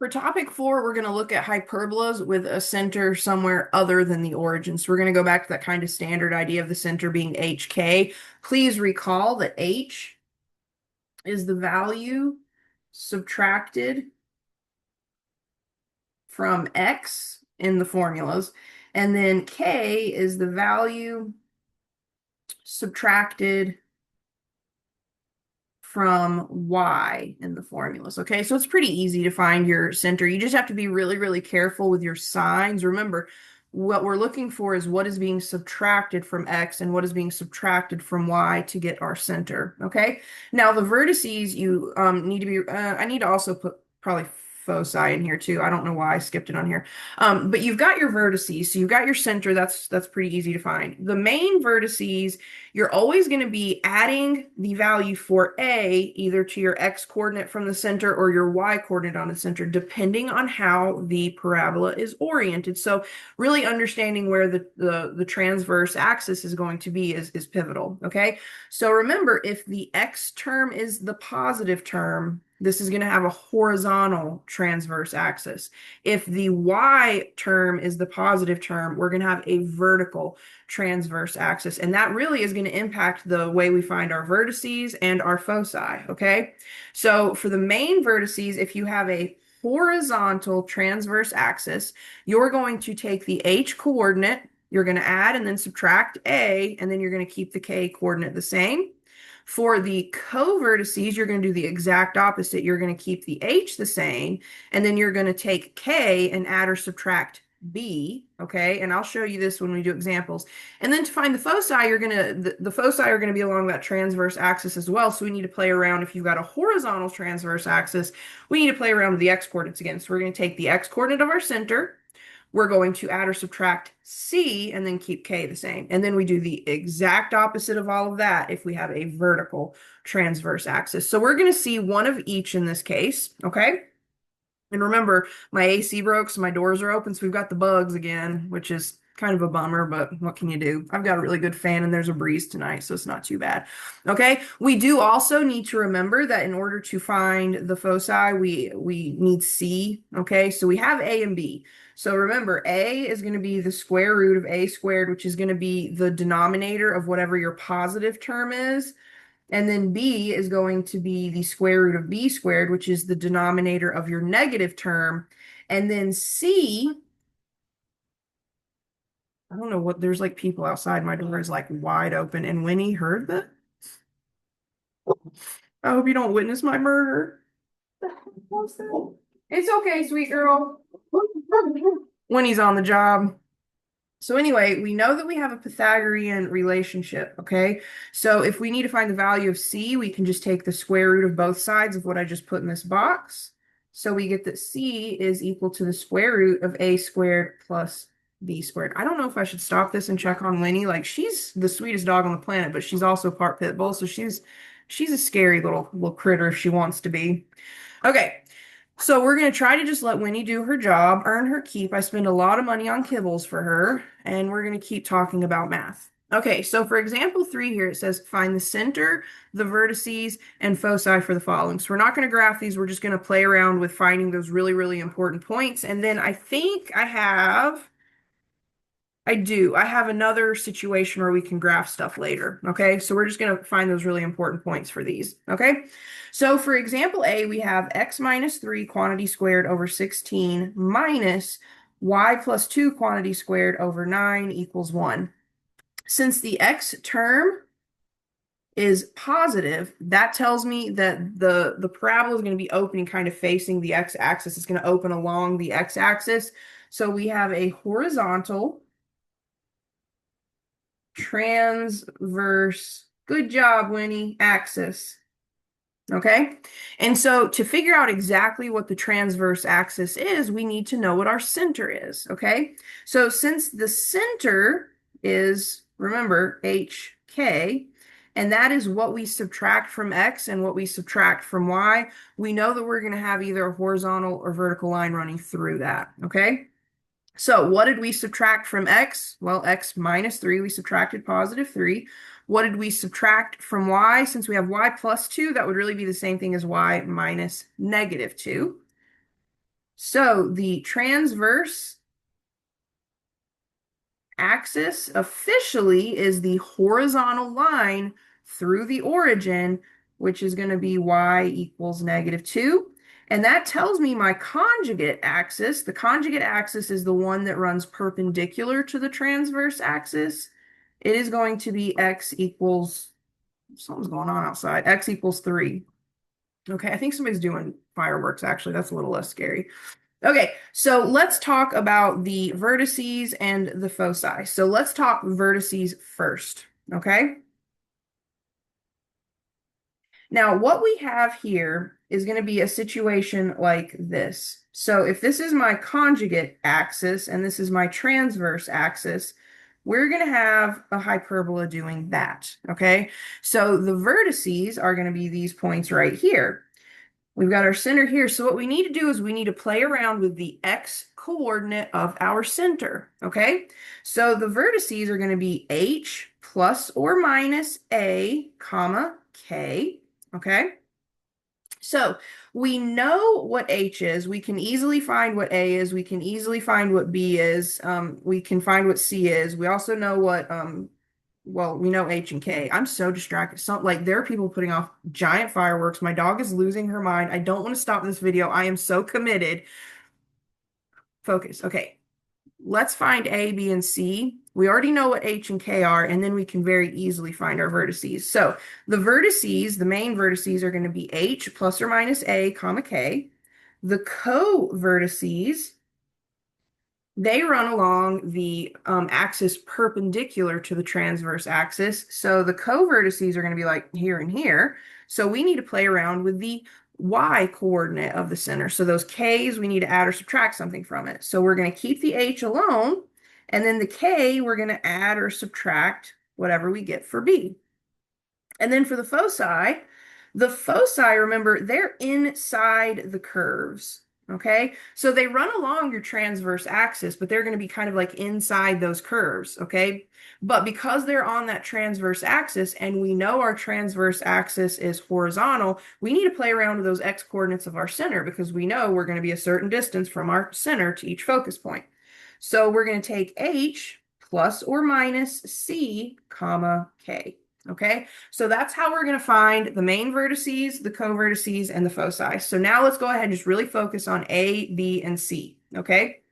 For topic 4, we're going to look at hyperbolas with a center somewhere other than the origin. So we're going to go back to that kind of standard idea of the center being HK. Please recall that H is the value subtracted from X in the formulas, and then K is the value subtracted from Y in the formulas. Okay, so it's pretty easy to find your center. You just have to be really, really careful with your signs. Remember, what we're looking for is what is being subtracted from X and what is being subtracted from Y to get our center. Okay, now the vertices you need to be, I need to also put probably foci in here too. I don't know why I skipped it on here. But you've got your vertices, so you've got your center. That's pretty easy to find. The main vertices, you're always going to be adding the value for A either to your X coordinate from the center or your Y coordinate on the center, depending on how the parabola is oriented. So really understanding where the transverse axis is going to be is pivotal. Okay. So remember, if the X term is the positive term, this is going to have a horizontal transverse axis. If the Y term is the positive term, we're going to have a vertical transverse axis. And that really is going to impact the way we find our vertices and our foci, okay? So for the main vertices, if you have a horizontal transverse axis, you're going to take the H coordinate, you're going to add and then subtract A, and then you're going to keep the K coordinate the same. For the co-vertices, you're going to do the exact opposite. You're going to keep the H the same, and then you're going to take K and add or subtract B, okay? And I'll show you this when we do examples. And then to find the foci, the foci are going to be along that transverse axis as well. So we need to play around. If you've got a horizontal transverse axis, we need to play around with the X coordinates again. So we're going to take the X coordinate of our center, we're going to add or subtract C and then keep K the same. And then we do the exact opposite of all of that if we have a vertical transverse axis. So we're going to see one of each in this case, okay? And remember, my AC broke, so my doors are open, so we've got the bugs again, which is kind of a bummer, but what can you do? I've got a really good fan and there's a breeze tonight, so it's not too bad. Okay, we do also need to remember that in order to find the foci, we need C, okay? So we have A and B. So remember, A is going to be the square root of A squared, which is going to be the denominator of whatever your positive term is. And then B is going to be the square root of B squared, which is the denominator of your negative term. And then C, I don't know what, there's like people outside. My door is like wide open. And Winnie heard that. I hope you don't witness my murder. It's okay, sweet girl. Winnie's on the job. So anyway, we know that we have a Pythagorean relationship, okay? So if we need to find the value of C, we can just take the square root of both sides of what I just put in this box. So we get that C is equal to the square root of A squared plus B squared. I don't know if I should stop this and check on Winnie. Like, she's the sweetest dog on the planet, but she's also part pit bull, so she's a scary little critter if she wants to be. Okay, so we're going to try to just let Winnie do her job, earn her keep. I spend a lot of money on kibbles for her, and we're going to keep talking about math. Okay, so for example 3 here, it says find the center, the vertices, and foci for the following. So we're not going to graph these. We're just going to play around with finding those really, really important points. And then I think I have another situation where we can graph stuff later. Okay, so we're just going to find those really important points for these. Okay, so for example A, we have x minus 3 quantity squared over 16 minus y plus 2 quantity squared over 9 equals 1. Since the x term is positive, that tells me that the parabola is going to be opening kind of facing the x-axis. It's going to open along the x-axis. So we have a horizontal transverse, good job, Winnie, axis. Okay, and so to figure out exactly what the transverse axis is, we need to know what our center is. Okay, so since the center is, remember, HK, and that is what we subtract from X and what we subtract from Y, we know that we're going to have either a horizontal or vertical line running through that. Okay. So what did we subtract from X? Well, X minus 3, we subtracted positive 3. What did we subtract from Y? Since we have Y plus 2, that would really be the same thing as Y minus negative 2. So the transverse axis officially is the horizontal line through the origin, which is going to be y equals -2. And that tells me my conjugate axis, the conjugate axis is the one that runs perpendicular to the transverse axis. It is going to be x equals, something's going on outside, x equals 3. Okay, I think somebody's doing fireworks, actually. That's a little less scary. Okay, so let's talk about the vertices and the foci. So let's talk vertices first, okay? Now, what we have here is going to be a situation like this. So if this is my conjugate axis and this is my transverse axis, we're going to have a hyperbola doing that, okay? So the vertices are going to be these points right here. We've got our center here. So what we need to do is we need to play around with the x coordinate of our center, okay? So the vertices are going to be h plus or minus a, comma, k, okay? So we know what h is. We can easily find what a is. We can easily find what b is. We can find what c is. We also know what well, we know H and K. I'm so distracted. So, like, there are people putting off giant fireworks. My dog is losing her mind. I don't want to stop this video. I am so committed. Focus. Okay. Let's find A, B, and C. We already know what H and K are, and then we can very easily find our vertices. So the vertices, the main vertices, are going to be H plus or minus A, comma, K. The co-vertices, they run along the axis perpendicular to the transverse axis. So the co-vertices are going to be like here and here. So we need to play around with the y coordinate of the center. So those k's, we need to add or subtract something from it. So we're going to keep the h alone, and then the k, we're going to add or subtract whatever we get for b. And then for the foci, remember, they're inside the curves. Okay, so they run along your transverse axis, but they're going to be kind of like inside those curves. Okay, but because they're on that transverse axis and we know our transverse axis is horizontal, we need to play around with those x coordinates of our center because we know we're going to be a certain distance from our center to each focus point. So we're going to take h plus or minus c, comma, k. Okay, so that's how we're going to find the main vertices, the co-vertices, and the foci. So now let's go ahead and just really focus on A, B, and C. Okay,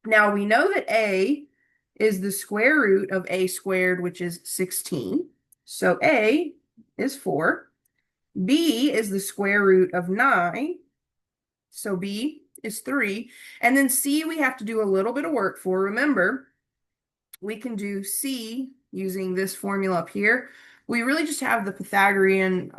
now we know that A is the square root of A squared, which is 16. So A is 4. B is the square root of 9. So B is 3. And then C we have to do a little bit of work for. Remember, we can do C using this formula up here. We really just have the Pythagorean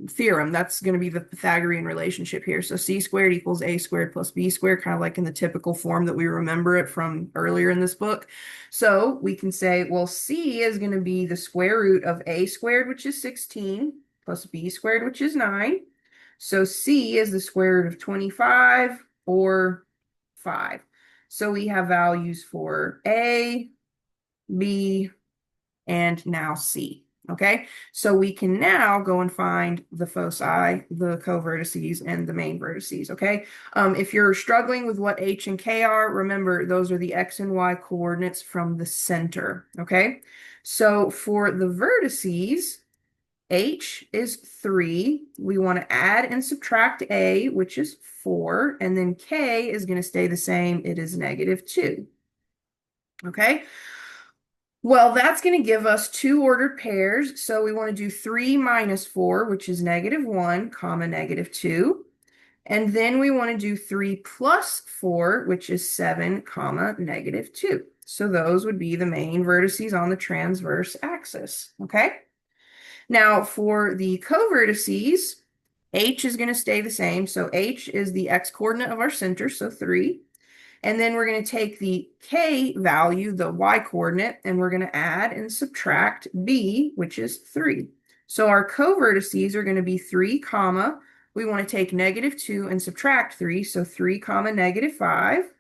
theorem. That's going to be the Pythagorean relationship here. So c squared equals a squared plus b squared, kind of like in the typical form that we remember it from earlier in this book. So we can say, well, c is going to be the square root of a squared, which is 16, plus b squared, which is 9. So c is the square root of 25 or 5. So we have values for A, B, and now C. Okay, so we can now go and find the foci, the co-vertices, and the main vertices. Okay, if you're struggling with what H and K are, remember those are the X and Y coordinates from the center. Okay, so for the vertices, H is 3. We want to add and subtract A, which is 4, and then K is going to stay the same. It is -2. Okay. Well, that's going to give us two ordered pairs. So we want to do 3 minus 4, which is -1, comma, -2. And then we want to do 3 plus 4, which is 7, comma, -2. So those would be the main vertices on the transverse axis. Okay. Now for the co-vertices, H is going to stay the same. So H is the x coordinate of our center, so 3. And then we're going to take the k value, the y coordinate, and we're going to add and subtract b, which is 3. So our co-vertices are going to be 3, comma, we want to take -2 and subtract 3, so 3, comma, -5.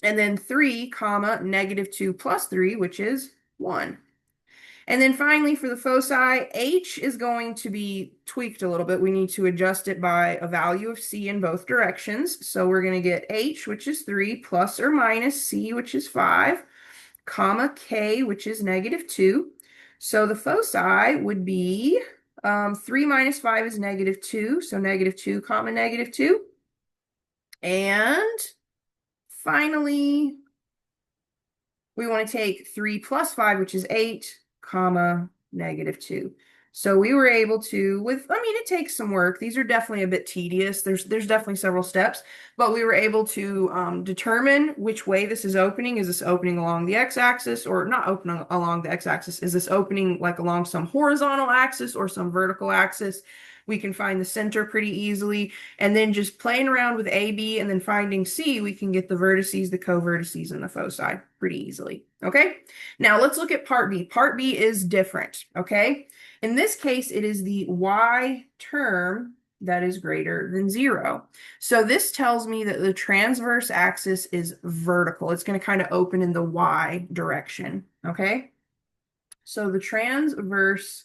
And then 3, comma, -2 plus 3, which is 1. And then finally, for the foci, H is going to be tweaked a little bit. We need to adjust it by a value of C in both directions. So we're going to get H, which is 3, plus or minus C, which is 5, comma K, which is -2. So the foci would be 3 minus 5 is -2, so -2, comma -2. And finally, we want to take 3 plus 5, which is 8, comma, -2. So we were able to, it takes some work. These are definitely a bit tedious. There's definitely several steps, but we were able to determine which way this is opening. Is this opening along the x-axis or not opening along the x-axis? Is this opening like along some horizontal axis or some vertical axis? We can find the center pretty easily. And then just playing around with A, B, and then finding C, we can get the vertices, the co-vertices, and the foci pretty easily. Okay? Now let's look at part B. Part B is different. Okay? In this case, it is the y term that is greater than 0. So this tells me that the transverse axis is vertical. It's going to kind of open in the y direction. Okay? So the transverse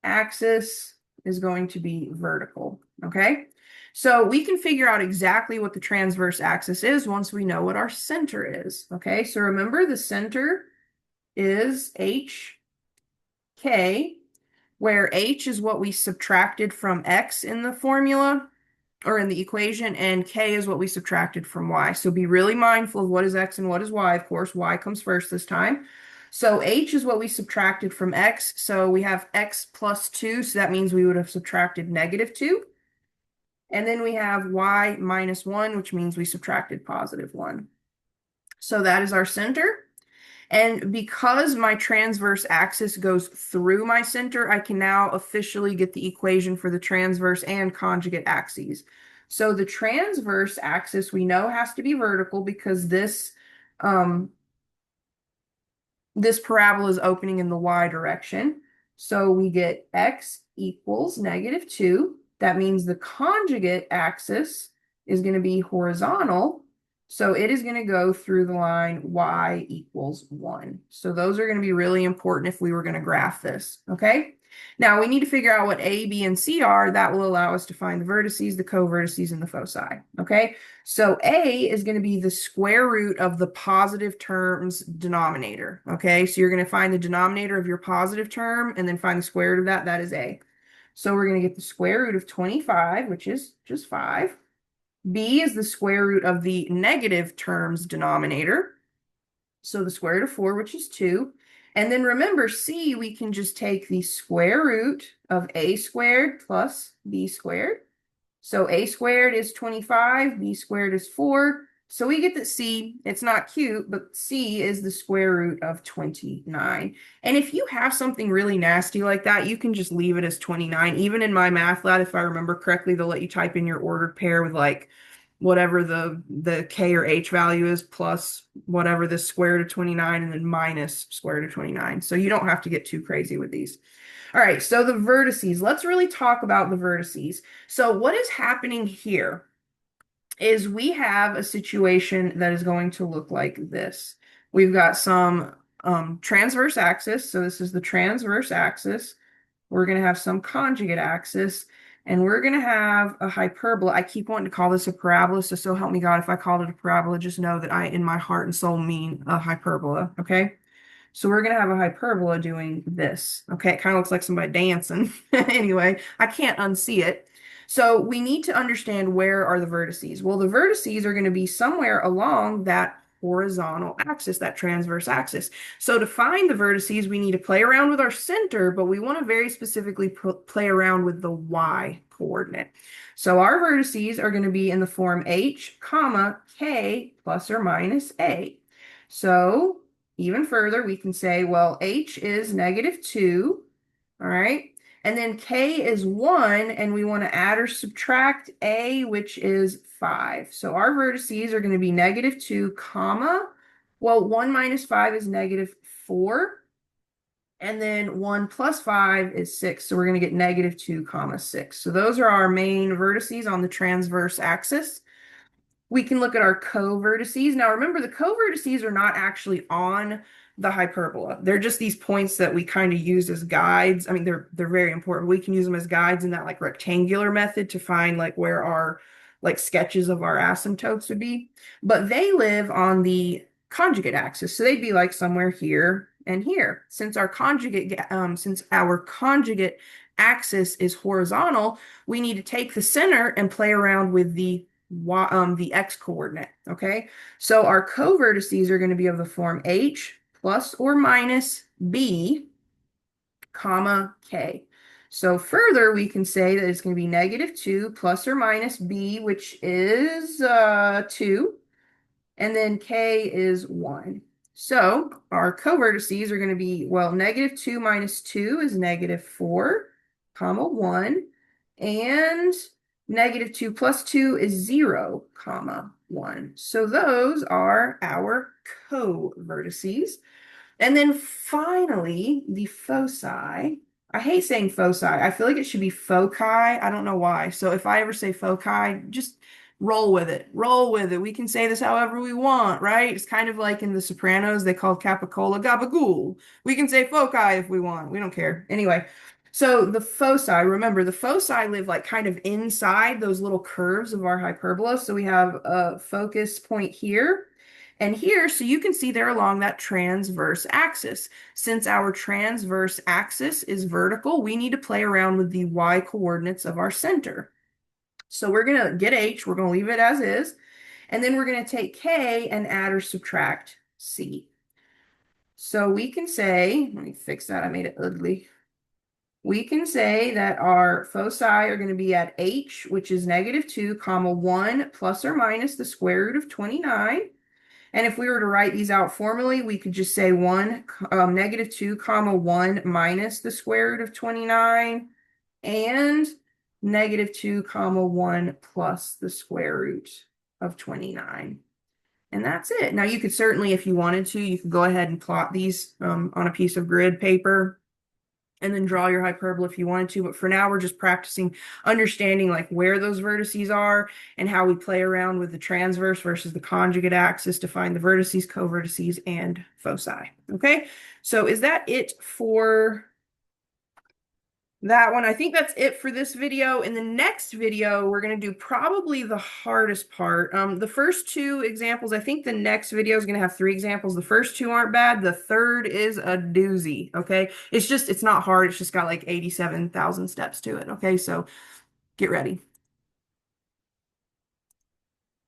axis is going to be vertical, okay? So we can figure out exactly what the transverse axis is once we know what our center is, okay? So remember the center is HK, where H is what we subtracted from X in the formula or in the equation, and K is what we subtracted from Y. So be really mindful of what is X and what is Y. Of course, Y comes first this time. So H is what we subtracted from X. So we have X plus 2. So that means we would have subtracted -2. And then we have Y minus 1, which means we subtracted +1. So that is our center. And because my transverse axis goes through my center, I can now officially get the equation for the transverse and conjugate axes. So the transverse axis we know has to be vertical because this parabola is opening in the y direction. So we get x equals -2. That means the conjugate axis is going to be horizontal. So it is going to go through the line y equals 1. So those are going to be really important if we were going to graph this. Okay. Now we need to figure out what A, B, and C are. That will allow us to find the vertices, the co-vertices, and the foci. Okay. So A is going to be the square root of the positive term's denominator. Okay. So you're going to find the denominator of your positive term and then find the square root of that. That is A. So we're going to get the square root of 25, which is just 5. B is the square root of the negative term's denominator. So the square root of 4, which is 2. And then remember, C, we can just take the square root of A squared plus B squared. So A squared is 25, B squared is 4. So we get that C, it's not cute, but C is the square root of 29. And if you have something really nasty like that, you can just leave it as 29. Even in my math lab, if I remember correctly, they'll let you type in your ordered pair with like whatever the K or H value is plus whatever the square root of 29 and then minus square root of 29. So you don't have to get too crazy with these. All right, so the vertices. Let's really talk about the vertices. So what is happening here is we have a situation that is going to look like this. We've got some transverse axis. So this is the transverse axis. We're going to have some conjugate axis. And we're going to have a hyperbola. I keep wanting to call this a parabola. So help me God, if I called it a parabola, just know that I, in my heart and soul, mean a hyperbola. Okay. So we're going to have a hyperbola doing this. Okay. It kind of looks like somebody dancing. Anyway, I can't unsee it. So we need to understand where are the vertices. Well, the vertices are going to be somewhere along that horizontal axis, that transverse axis. So to find the vertices, we need to play around with our center, but we want to very specifically play around with the y coordinate. So our vertices are going to be in the form h, comma, k plus or minus a. So even further, we can say, well, h is -2, all right? And then k is 1, and we want to add or subtract a, which is 5. So our vertices are going to be -2, comma, well, 1 minus 5 is -4. And then 1 plus 5 is 6. So we're going to get -2, comma, 6. So those are our main vertices on the transverse axis. We can look at our co-vertices. Now remember, the co-vertices are not actually on the hyperbola. They're just these points that we kind of use as guides. I mean, they're very important. We can use them as guides in that like rectangular method to find like where our like sketches of our asymptotes would be. But they live on the conjugate axis. So they'd be like somewhere here and here. Since our conjugate axis is horizontal, we need to take the center and play around with the x coordinate. Okay, so our covertices are going to be of the form h plus or minus b, comma k. So further, we can say that it's going to be -2 plus or minus b, which is 2, and then k is 1. So our covertices are going to be, well, -2 minus 2 is -4, comma 1, and -2 plus 2 is 0, comma 1. So those are our covertices. And then finally, the foci. I hate saying foci. I feel like it should be foci. I don't know why. So if I ever say foci, just roll with it. Roll with it. We can say this however we want, right? It's kind of like in The Sopranos, they called Capicola gabagool. We can say foci if we want. We don't care. Anyway, so the foci, remember, the foci live like kind of inside those little curves of our hyperbola. So we have a focus point here and here, so you can see they're along that transverse axis. Since our transverse axis is vertical, we need to play around with the y coordinates of our center. So we're going to get h, we're going to leave it as is, and then we're going to take k and add or subtract c. So we can say, let me fix that, I made it ugly. We can say that our foci are going to be at h, which is -2, comma 1 plus or minus the square root of 29. And if we were to write these out formally, we could just say -2, comma 1 minus the square root of 29 and -2, comma 1 plus the square root of 29. And that's it. Now you could certainly, if you wanted to, you could go ahead and plot these on a piece of grid paper and then draw your hyperbola if you wanted to. But for now, we're just practicing understanding like where those vertices are and how we play around with the transverse versus the conjugate axis to find the vertices, covertices, and foci. Okay, so is that it for that one? I think that's it for this video. In the next video, we're going to do probably the hardest part. The first two examples, I think the next video is going to have 3 examples. The first 2 aren't bad. The third is a doozy, okay? It's not hard. It's just got like 87,000 steps to it, okay? So get ready.